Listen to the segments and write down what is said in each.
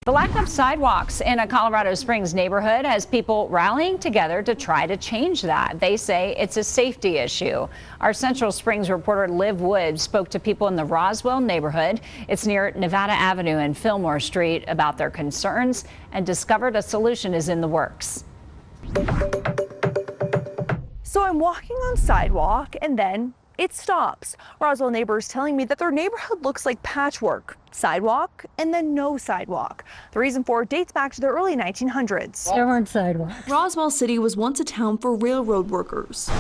The lack of sidewalks in a Colorado Springs neighborhood has people rallying together to try to change that. They say it's a safety issue. Our Central Springs reporter Liv Wood spoke to people in the Roswell neighborhood. It's near Nevada Avenue and Fillmore Street about their concerns and discovered a solution is in the works. So I'm walking on sidewalk and then it stops. Roswell neighbors telling me that their neighborhood looks like patchwork. Sidewalk and then no sidewalk. The reason for it dates back to the early 1900s. There weren't sidewalks. Roswell City was once a town for railroad workers.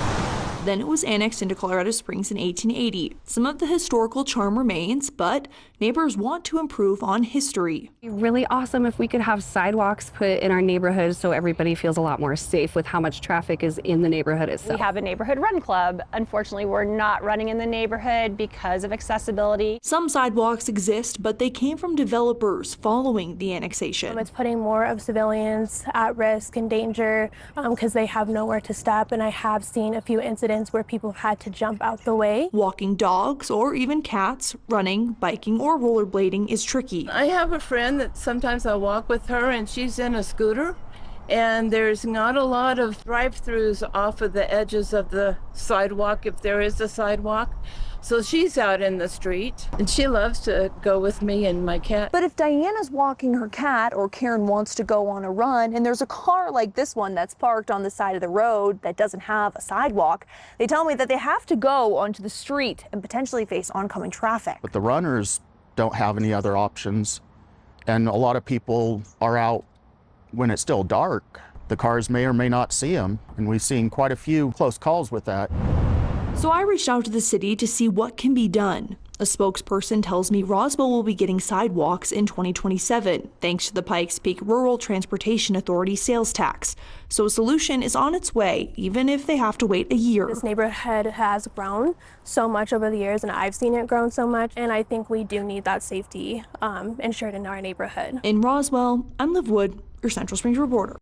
Then it was annexed into Colorado Springs in 1880. Some of the historical charm remains, but neighbors want to improve on history. It'd be really awesome if we could have sidewalks put in our neighborhood so everybody feels a lot more safe with how much traffic is in the neighborhood itself. We have a neighborhood run club. Unfortunately, we're not running in the neighborhood because of accessibility. Some sidewalks exist, but they came from developers following the annexation. It's putting more of civilians at risk and danger because they have nowhere to step, and I have seen a few incidents where people had to jump out the way. Walking dogs or even cats, running, biking, or rollerblading is tricky. I have a friend that sometimes I walk with her and she's in a scooter, and there's not a lot of drive-throughs off of the edges of the sidewalk if there is a sidewalk. So she's out in the street and she loves to go with me and my cat. But if Diana's walking her cat or Karen wants to go on a run and there's a car like this one that's parked on the side of the road that doesn't have a sidewalk, they tell me that they have to go onto the street and potentially face oncoming traffic. But the runners don't have any other options, and a lot of people are out when it's still dark. The cars may or may not see them, and we've seen quite a few close calls with that. So I reached out to the city to see what can be done. A spokesperson tells me Roswell will be getting sidewalks in 2027, thanks to the Pikes Peak Rural Transportation Authority sales tax. So a solution is on its way, even if they have to wait a year. This neighborhood has grown so much over the years, and I've seen it grow so much, and I think we do need that safety ensured in our neighborhood. In Roswell, I'm Liv Wood, your Central Springs reporter.